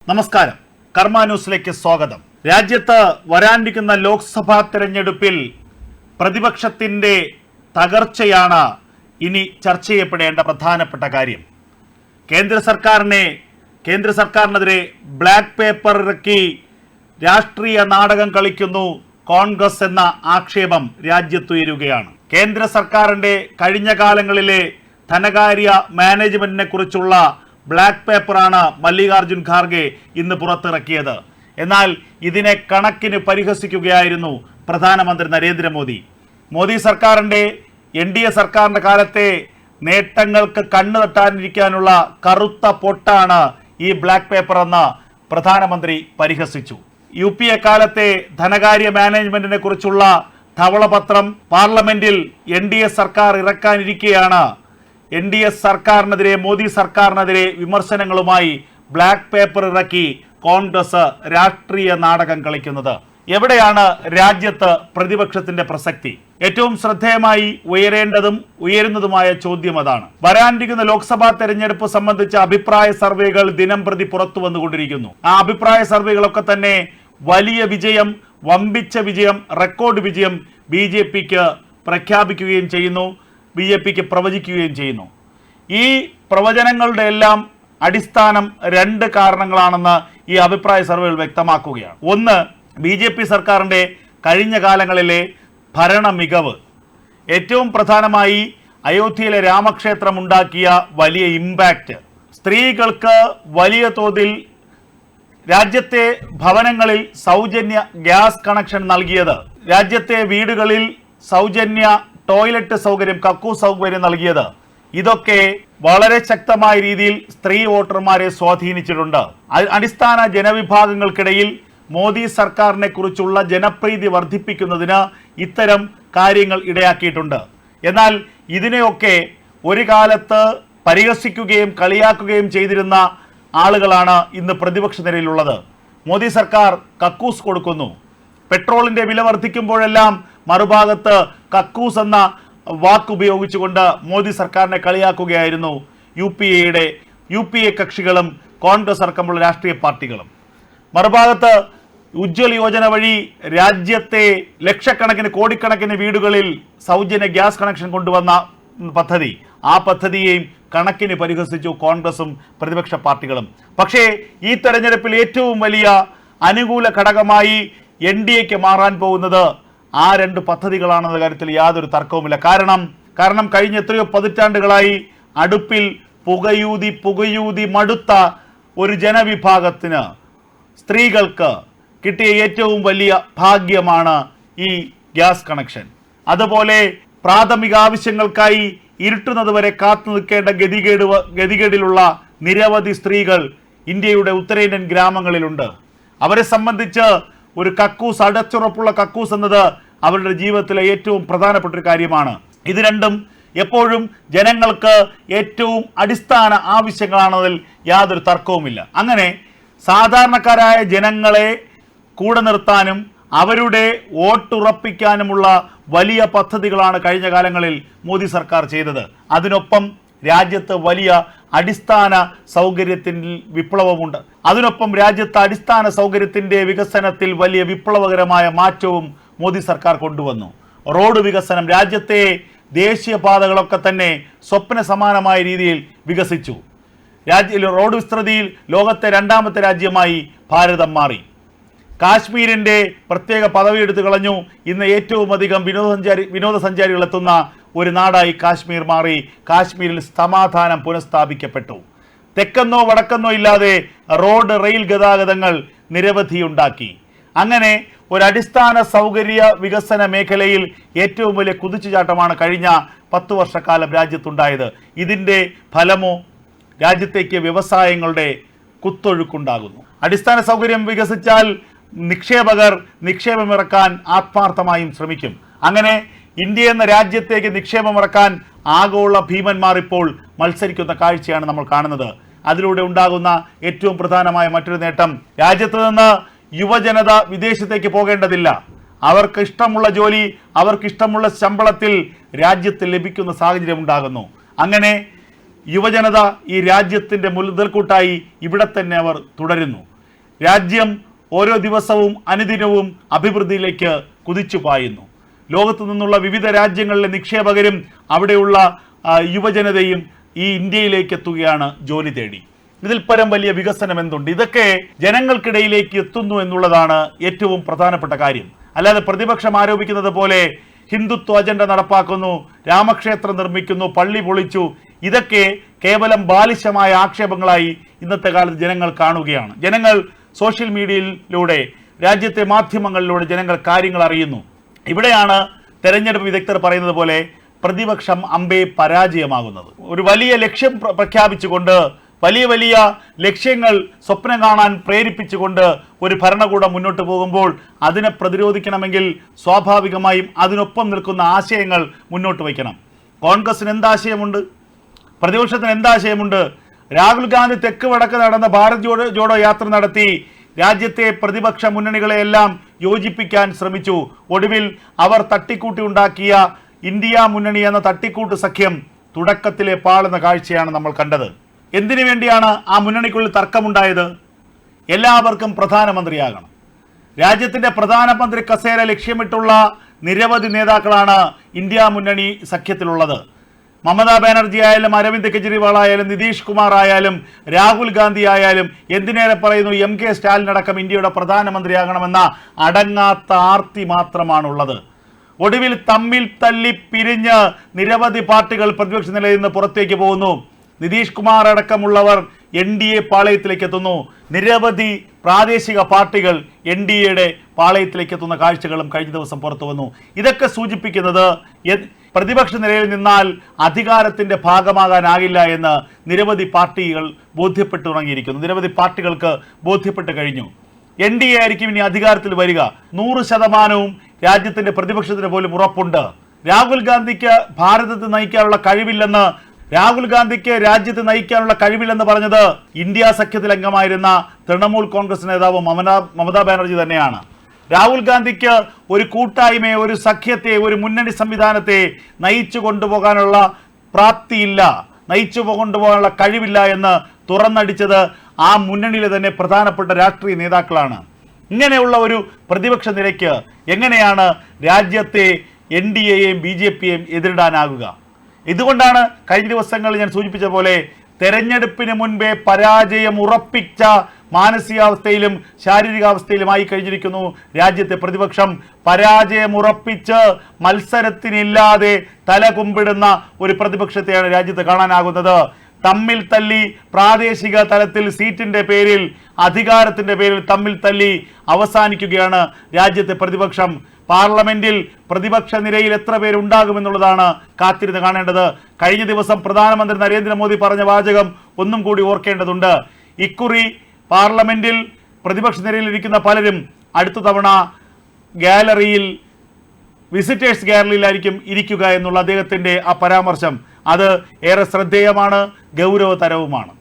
നമസ്കാരം, കർമ്മ ന്യൂസിലേക്ക് സ്വാഗതം. രാജ്യത്ത് വരാനിരിക്കുന്ന ലോക്സഭാ തെരഞ്ഞെടുപ്പിൽ പ്രതിപക്ഷത്തിന്റെ തകർച്ചയാണ് ഇനി ചർച്ച ചെയ്യപ്പെടേണ്ട പ്രധാനപ്പെട്ട കാര്യം. കേന്ദ്ര സർക്കാരിനെതിരെ ബ്ലാക്ക് പേപ്പർ ഇറക്കി രാഷ്ട്രീയ നാടകം കളിക്കുന്നു കോൺഗ്രസ് എന്ന ആക്ഷേപം രാജ്യത്തുയരുകയാണ്. കേന്ദ്ര സർക്കാരിന്റെ കഴിഞ്ഞ കാലങ്ങളിലെ ധനകാര്യ മാനേജ്മെന്റിനെ കുറിച്ചുള്ള ബ്ലാക്ക് പേപ്പറാണ് മല്ലികാർജുൻ ഖാർഗെ ഇന്ന് പുറത്തിറക്കിയത്. എന്നാൽ ഇതിനെ കണക്കിന് പരിഹസിക്കുകയായിരുന്നു പ്രധാനമന്ത്രി നരേന്ദ്രമോദി. മോദി സർക്കാരിൻ്റെ NDA സർക്കാരിൻ്റെ കാലത്തെ നേട്ടങ്ങൾക്ക് കണ്ണു തട്ടാനിരിക്കാനുള്ള കറുത്ത പൊട്ടാണ് ഈ ബ്ലാക്ക് പേപ്പർ എന്ന് പ്രധാനമന്ത്രി പരിഹസിച്ചു. UPA കാലത്തെ ധനകാര്യ മാനേജ്മെന്റിനെ കുറിച്ചുള്ള ധവളപത്രം പാർലമെന്റിൽ NDA സർക്കാർ ഇറക്കാനിരിക്കെയാണ് NDA സർക്കാരിനെതിരെ, മോദി സർക്കാരിനെതിരെ വിമർശനങ്ങളുമായി ബ്ലാക്ക് പേപ്പർ ഇറക്കി കോൺഗ്രസ് രാഷ്ട്രീയ നാടകം കളിക്കുന്നത്. എവിടെയാണ് രാജ്യത്ത് പ്രതിപക്ഷത്തിന്റെ പ്രസക്തി? ഏറ്റവും ശ്രദ്ധേയമായി ഉയരുന്നതുമായ ചോദ്യം അതാണ്. വരാനിരിക്കുന്ന ലോക്സഭാ തെരഞ്ഞെടുപ്പ് സംബന്ധിച്ച അഭിപ്രായ സർവേകൾ ദിനം പ്രതി പുറത്തു വന്നുകൊണ്ടിരിക്കുന്നു. ആ അഭിപ്രായ സർവേകളൊക്കെ തന്നെ വലിയ വിജയം, വമ്പിച്ച വിജയം, റെക്കോർഡ് വിജയം BJPക്ക് പ്രഖ്യാപിക്കുകയും ചെയ്യുന്നു, BJPക്ക് പ്രവചിക്കുകയും ചെയ്യുന്നു. ഈ പ്രവചനങ്ങളുടെ എല്ലാം അടിസ്ഥാനം രണ്ട് കാരണങ്ങളാണെന്ന് ഈ അഭിപ്രായ സർവേകൾ വ്യക്തമാക്കുകയാണ്. ഒന്ന്, BJP സർക്കാരിൻ്റെ കഴിഞ്ഞ കാലങ്ങളിലെ ഭരണ മികവ്. ഏറ്റവും പ്രധാനമായി അയോധ്യയിലെ രാമക്ഷേത്രം ഉണ്ടാക്കിയ വലിയ ഇമ്പാക്റ്റ്, സ്ത്രീകൾക്ക് വലിയ തോതിൽ രാജ്യത്തെ ഭവനങ്ങളിൽ സൗജന്യ ഗ്യാസ് കണക്ഷൻ നൽകിയത്, രാജ്യത്തെ വീടുകളിൽ സൗജന്യ ടോയ്ലറ്റ് സൗകര്യം, കക്കൂസ് സൗകര്യം നൽകിയത്, ഇതൊക്കെ വളരെ ശക്തമായ രീതിയിൽ സ്ത്രീ വോട്ടർമാരെ സ്വാധീനിച്ചിട്ടുണ്ട്. അടിസ്ഥാന ജനവിഭാഗങ്ങൾക്കിടയിൽ മോദി സർക്കാരിനെ കുറിച്ചുള്ള ജനപ്രീതി വർദ്ധിപ്പിക്കുന്നതിന് ഇത്തരം കാര്യങ്ങൾ ഇടയാക്കിയിട്ടുണ്ട്. എന്നാൽ ഇതിനെയൊക്കെ ഒരു കാലത്ത് പരിഹസിക്കുകയും കളിയാക്കുകയും ചെയ്തിരുന്ന ആളുകളാണ് ഇന്ന് പ്രതിപക്ഷ നിരയിലുള്ളത്. മോദി സർക്കാർ കക്കൂസ് കൊടുക്കുന്നു, പെട്രോളിന്റെ വില വർദ്ധിക്കുമ്പോഴെല്ലാം മറുഭാഗത്ത് കക്കൂസ് എന്ന വാക്കുപയോഗിച്ചുകൊണ്ട് മോദി സർക്കാരിനെ കളിയാക്കുകയായിരുന്നു UPA കക്ഷികളും കോൺഗ്രസ് അടക്കമുള്ള രാഷ്ട്രീയ പാർട്ടികളും. മറുഭാഗത്ത് ഉജ്ജ്വൽ യോജന വഴി രാജ്യത്തെ ലക്ഷക്കണക്കിന് കോടിക്കണക്കിന് വീടുകളിൽ സൗജന്യ ഗ്യാസ് കണക്ഷൻ കൊണ്ടുവന്ന പദ്ധതി, ആ പദ്ധതിയെയും കണക്കിന് പരിഹസിച്ചു കോൺഗ്രസും പ്രതിപക്ഷ പാർട്ടികളും. പക്ഷേ ഈ തെരഞ്ഞെടുപ്പിൽ ഏറ്റവും വലിയ അനുകൂല ഘടകമായി NDAക്ക് മാറാൻ പോകുന്നത് ആ രണ്ട് പദ്ധതികളാണെന്ന കാര്യത്തിൽ യാതൊരു തർക്കവുമില്ല. കാരണം കഴിഞ്ഞ എത്രയോ പതിറ്റാണ്ടുകളായി അടുപ്പിൽ പുകയൂതി മടുത്ത ഒരു ജനവിഭാഗത്തിന്, സ്ത്രീകൾക്ക് കിട്ടിയ ഏറ്റവും വലിയ ഭാഗ്യമാണ് ഈ ഗ്യാസ് കണക്ഷൻ. അതുപോലെ പ്രാഥമിക ആവശ്യങ്ങൾക്കായി ഇരുട്ടുന്നതുവരെ കാത്തു നിൽക്കേണ്ട ഗതികേടിലുള്ള നിരവധി സ്ത്രീകൾ ഇന്ത്യയുടെ ഉത്തരേന്ത്യൻ ഗ്രാമങ്ങളിലുണ്ട്. അവരെ സംബന്ധിച്ച് ഒരു കക്കൂസ്, അടച്ചുറപ്പുള്ള കക്കൂസ് എന്നത് അവരുടെ ജീവിതത്തിലെ ഏറ്റവും പ്രധാനപ്പെട്ട ഒരു കാര്യമാണ്. ഇത് രണ്ടും എപ്പോഴും ജനങ്ങൾക്ക് ഏറ്റവും അടിസ്ഥാന ആവശ്യങ്ങളാണതിൽ യാതൊരു തർക്കവുമില്ല. അങ്ങനെ സാധാരണക്കാരായ ജനങ്ങളെ കൂടെ നിർത്താനും അവരുടെ വോട്ടുറപ്പിക്കാനുമുള്ള വലിയ പദ്ധതികളാണ് കഴിഞ്ഞ കാലങ്ങളിൽ മോദി സർക്കാർ ചെയ്തത്. അതിനൊപ്പം രാജ്യത്ത് വലിയ അടിസ്ഥാന സൗകര്യത്തിൽ വിപ്ലവമുണ്ട്. അതിനൊപ്പം രാജ്യത്ത് അടിസ്ഥാന സൗകര്യത്തിൻ്റെ വികസനത്തിൽ വലിയ വിപ്ലവകരമായ മാറ്റവും മോദി സർക്കാർ കൊണ്ടുവന്നു. റോഡ് വികസനം, രാജ്യത്തെ ദേശീയപാതകളൊക്കെ തന്നെ സ്വപ്ന സമാനമായ രീതിയിൽ വികസിച്ചു. റോഡ് വിസ്തൃതിയിൽ ലോകത്തെ രണ്ടാമത്തെ രാജ്യമായി ഭാരതം മാറി. കാശ്മീരിൻ്റെ പ്രത്യേക പദവി എടുത്തു കളഞ്ഞു. ഇന്ന് ഏറ്റവും അധികം വിനോദസഞ്ചാരികൾ എത്തുന്ന ഒരു നാടായി കാശ്മീർ മാറി. കാശ്മീരിൽ സമാധാനം പുനഃസ്ഥാപിക്കപ്പെട്ടു. തെക്കെന്നോ വടക്കെന്നോ ഇല്ലാതെ റോഡ്, റെയിൽ ഗതാഗതങ്ങൾ നിരവധിയുണ്ടാക്കി. അങ്ങനെ ഒരു അടിസ്ഥാന സൗകര്യ വികസന മേഖലയിൽ ഏറ്റവും വലിയ കുതിച്ചുചാട്ടമാണ് കഴിഞ്ഞ 10 വർഷക്കാലം രാജ്യത്തുണ്ടായത്. ഇതിൻ്റെ ഫലമോ രാജ്യത്തേക്ക് വ്യവസായങ്ങളുടെ കുത്തൊഴുക്കുണ്ടാകുന്നു. അടിസ്ഥാന സൗകര്യം വികസിച്ചാൽ നിക്ഷേപകർ നിക്ഷേപമിറക്കാൻ ആത്മാർത്ഥമായും ശ്രമിക്കും. അങ്ങനെ ഇന്ത്യ എന്ന രാജ്യത്തേക്ക് നിക്ഷേപമിറക്കാൻ ആഗോള ഭീമന്മാർ ഇപ്പോൾ മത്സരിക്കുന്ന കാഴ്ചയാണ് നമ്മൾ കാണുന്നത്. അതിലൂടെ ഉണ്ടാകുന്ന ഏറ്റവും പ്രധാനമായ മറ്റൊരു നേട്ടം, രാജ്യത്ത് നിന്ന് യുവജനത വിദേശത്തേക്ക് പോകേണ്ടതില്ല. അവർക്ക് ഇഷ്ടമുള്ള ജോലി, അവർക്ക് ഇഷ്ടമുള്ള ശമ്പളത്തിൽ രാജ്യത്ത് ലഭിക്കുന്ന സാഹചര്യം ഉണ്ടാകുന്നു. അങ്ങനെ യുവജനത ഈ രാജ്യത്തിൻ്റെ മുതൽക്കൂട്ടായി ഇവിടെ തന്നെ അവർ തുടരുന്നു. രാജ്യം ഓരോ ദിവസവും അനുദിനവും അഭിവൃദ്ധിയിലേക്ക് കുതിച്ചു പായുന്നു. ലോകത്തു നിന്നുള്ള വിവിധ രാജ്യങ്ങളിലെ നിക്ഷേപകരും അവിടെയുള്ള യുവജനതയും ഈ ഇന്ത്യയിലേക്ക് എത്തുകയാണ് ജോലി തേടി. ഇതിൽ പരം വലിയ വികസനം എന്തുണ്ട്? ഇതൊക്കെ ജനങ്ങൾക്കിടയിലേക്ക് എത്തുന്നു എന്നുള്ളതാണ് ഏറ്റവും പ്രധാനപ്പെട്ട കാര്യം. അല്ലാതെ പ്രതിപക്ഷം ആരോപിക്കുന്നത് പോലെ ഹിന്ദുത്വ അജണ്ട നടപ്പാക്കുന്നു, രാമക്ഷേത്രം നിർമ്മിക്കുന്നു, പള്ളി പൊളിച്ചു, ഇതൊക്കെ കേവലം ബാലിശമായ ആക്ഷേപങ്ങളായി ഇന്നത്തെ കാലത്ത് ജനങ്ങൾ കാണുകയാണ്. ജനങ്ങൾ സോഷ്യൽ മീഡിയയിലൂടെ, രാജ്യത്തെ മാധ്യമങ്ങളിലൂടെ ജനങ്ങൾ കാര്യങ്ങൾ അറിയുന്നു. ഇവിടെയാണ് തെരഞ്ഞെടുപ്പ് വിദഗ്ധർ പറയുന്നത് പോലെ പ്രതിപക്ഷം അമ്പേ പരാജയമാകുന്നത്. ഒരു വലിയ ലക്ഷ്യം പ്രഖ്യാപിച്ചുകൊണ്ട്, വലിയ വലിയ ലക്ഷ്യങ്ങൾ സ്വപ്നം കാണാൻ പ്രേരിപ്പിച്ചുകൊണ്ട് ഒരു ഭരണകൂടം മുന്നോട്ട് പോകുമ്പോൾ അതിനെ പ്രതിരോധിക്കണമെങ്കിൽ സ്വാഭാവികമായും അതിനൊപ്പം നിൽക്കുന്ന ആശയങ്ങൾ മുന്നോട്ട് വയ്ക്കണം. കോൺഗ്രസിന് എന്താശയമുണ്ട്? പ്രതിപക്ഷത്തിന് എന്താശയമുണ്ട്? രാഹുൽ ഗാന്ധി തെക്ക് വടക്ക് നടന്ന ഭാരത് ജോഡോ യാത്ര നടത്തി രാജ്യത്തെ പ്രതിപക്ഷ മുന്നണികളെയെല്ലാം യോജിപ്പിക്കാൻ ശ്രമിച്ചു. ഒടുവിൽ അവർ തട്ടിക്കൂട്ടി ഉണ്ടാക്കിയ ഇന്ത്യ മുന്നണി എന്ന തട്ടിക്കൂട്ട് സഖ്യം തുടക്കത്തിലെ പാളുന്ന കാഴ്ചയാണ് നമ്മൾ കണ്ടത്. എന്തിനു വേണ്ടിയാണ് ആ മുന്നണിക്കുള്ളിൽ തർക്കമുണ്ടായത്? എല്ലാവർക്കും പ്രധാനമന്ത്രിയാകണം. രാജ്യത്തിൻ്റെ പ്രധാനമന്ത്രി കസേര ലക്ഷ്യമിട്ടുള്ള നിരവധി നേതാക്കളാണ് ഇന്ത്യ മുന്നണി സഖ്യത്തിലുള്ളത്. മമതാ ബാനർജി ആയാലും, അരവിന്ദ് കെജ്രിവാൾ ആയാലും, നിതീഷ് കുമാർ ആയാലും, രാഹുൽ ഗാന്ധി ആയാലും, എന്തിനേറെ പറയുന്നു MK സ്റ്റാലിൻ അടക്കം ഇന്ത്യയുടെ പ്രധാനമന്ത്രിയാകണമെന്ന അടങ്ങാത്ത ആർത്തി മാത്രമാണുള്ളത്. ഒടുവിൽ തമ്മിൽ തല്ലി പിരിഞ്ഞ് നിരവധി പാർട്ടികൾ പ്രതിപക്ഷ നിലയിൽ നിന്ന് പുറത്തേക്ക് പോകുന്നു. നിതീഷ് കുമാർ അടക്കമുള്ളവർ NDA പാളയത്തിലേക്ക് എത്തുന്നു. നിരവധി പ്രാദേശിക പാർട്ടികൾ NDAയുടെ പാളയത്തിലേക്ക് എത്തുന്ന കാഴ്ചകളും കഴിഞ്ഞ ദിവസം പുറത്തു വന്നു. ഇതൊക്കെ സൂചിപ്പിക്കുന്നത് പ്രതിപക്ഷ നിലയിൽ നിന്നാൽ അധികാരത്തിൻ്റെ ഭാഗമാകാനാകില്ല എന്ന് നിരവധി പാർട്ടികൾ ബോധ്യപ്പെട്ടു തുടങ്ങിയിരിക്കുന്നു. നിരവധി പാർട്ടികൾക്ക് ബോധ്യപ്പെട്ട് കഴിഞ്ഞു. NDA ആയിരിക്കും ഇനി അധികാരത്തിൽ വരിക. 100% രാജ്യത്തിൻ്റെ പ്രതിപക്ഷത്തിന് പോലും ഉറപ്പുണ്ട്. രാഹുൽ ഗാന്ധിക്ക് ഭാരതത്തെ നയിക്കാനുള്ള കഴിവില്ലെന്ന്, രാഹുൽ ഗാന്ധിക്ക് രാജ്യത്തെ നയിക്കാനുള്ള കഴിവില്ലെന്ന് പറഞ്ഞത് ഇന്ത്യ സഖ്യത്തിൽ അംഗമായിരുന്ന തൃണമൂൽ കോൺഗ്രസ് നേതാവ് മമതാ ബാനർജി തന്നെയാണ്. രാഹുൽ ഗാന്ധിക്ക് ഒരു കൂട്ടായ്മയെ, ഒരു സഖ്യത്തെ, ഒരു മുന്നണി സംവിധാനത്തെ നയിച്ചു കൊണ്ടുപോകാനുള്ള പ്രാപ്തിയില്ല, നയിച്ചു കൊണ്ടുപോകാനുള്ള കഴിവില്ല എന്ന് തുറന്നടിച്ചത് ആ മുന്നണിയിലെ തന്നെ പ്രധാനപ്പെട്ട രാഷ്ട്രീയ നേതാക്കളാണ്. ഇങ്ങനെയുള്ള ഒരു പ്രതിപക്ഷ നിരയ്ക്ക് എങ്ങനെയാണ് രാജ്യത്തെ NDAയെയും BJPയെയും എതിരിടാനാകുക? ഇതുകൊണ്ടാണ് കഴിഞ്ഞ ദിവസങ്ങളിൽ ഞാൻ സൂചിപ്പിച്ച പോലെ തെരഞ്ഞെടുപ്പിന് മുൻപേ പരാജയം ഉറപ്പിച്ച മാനസികാവസ്ഥയിലും ശാരീരികാവസ്ഥയിലുമായി കഴിഞ്ഞിരിക്കുന്നു രാജ്യത്തെ പ്രതിപക്ഷം. പരാജയം ഉറപ്പിച്ച് മത്സരത്തിനില്ലാതെ തല കുമ്പിടുന്ന ഒരു പ്രതിപക്ഷത്തെയാണ് രാജ്യത്ത് കാണാനാകുന്നത്. തമ്മിൽ തല്ലി പ്രാദേശിക തലത്തിൽ സീറ്റിന്റെ പേരിൽ, അധികാരത്തിന്റെ പേരിൽ തമ്മിൽ തല്ലി അവസാനിക്കുകയാണ് രാജ്യത്തെ പ്രതിപക്ഷം. പാർലമെന്റിൽ പ്രതിപക്ഷ നിരയിൽ എത്ര പേരുണ്ടാകുമെന്നുള്ളതാണ് കാത്തിരുന്ന് കാണേണ്ടത്. കഴിഞ്ഞ ദിവസം പ്രധാനമന്ത്രി നരേന്ദ്രമോദി പറഞ്ഞ വാചകം ഒന്നും കൂടി ഓർക്കേണ്ടതുണ്ട്. ഇക്കുറി പാർലമെന്റിൽ പ്രതിപക്ഷ നിരയിലിരിക്കുന്ന പലരും അടുത്ത തവണ ഗാലറിയിൽ, വിസിറ്റേഴ്സ് ഗാലറിയിലായിരിക്കും ഇരിക്കുക എന്നുള്ള അദ്ദേഹത്തിൻ്റെ ആ പരാമർശം അത് ഏറെ ശ്രദ്ധേയമാണ്, ഗൗരവതരവുമാണ്.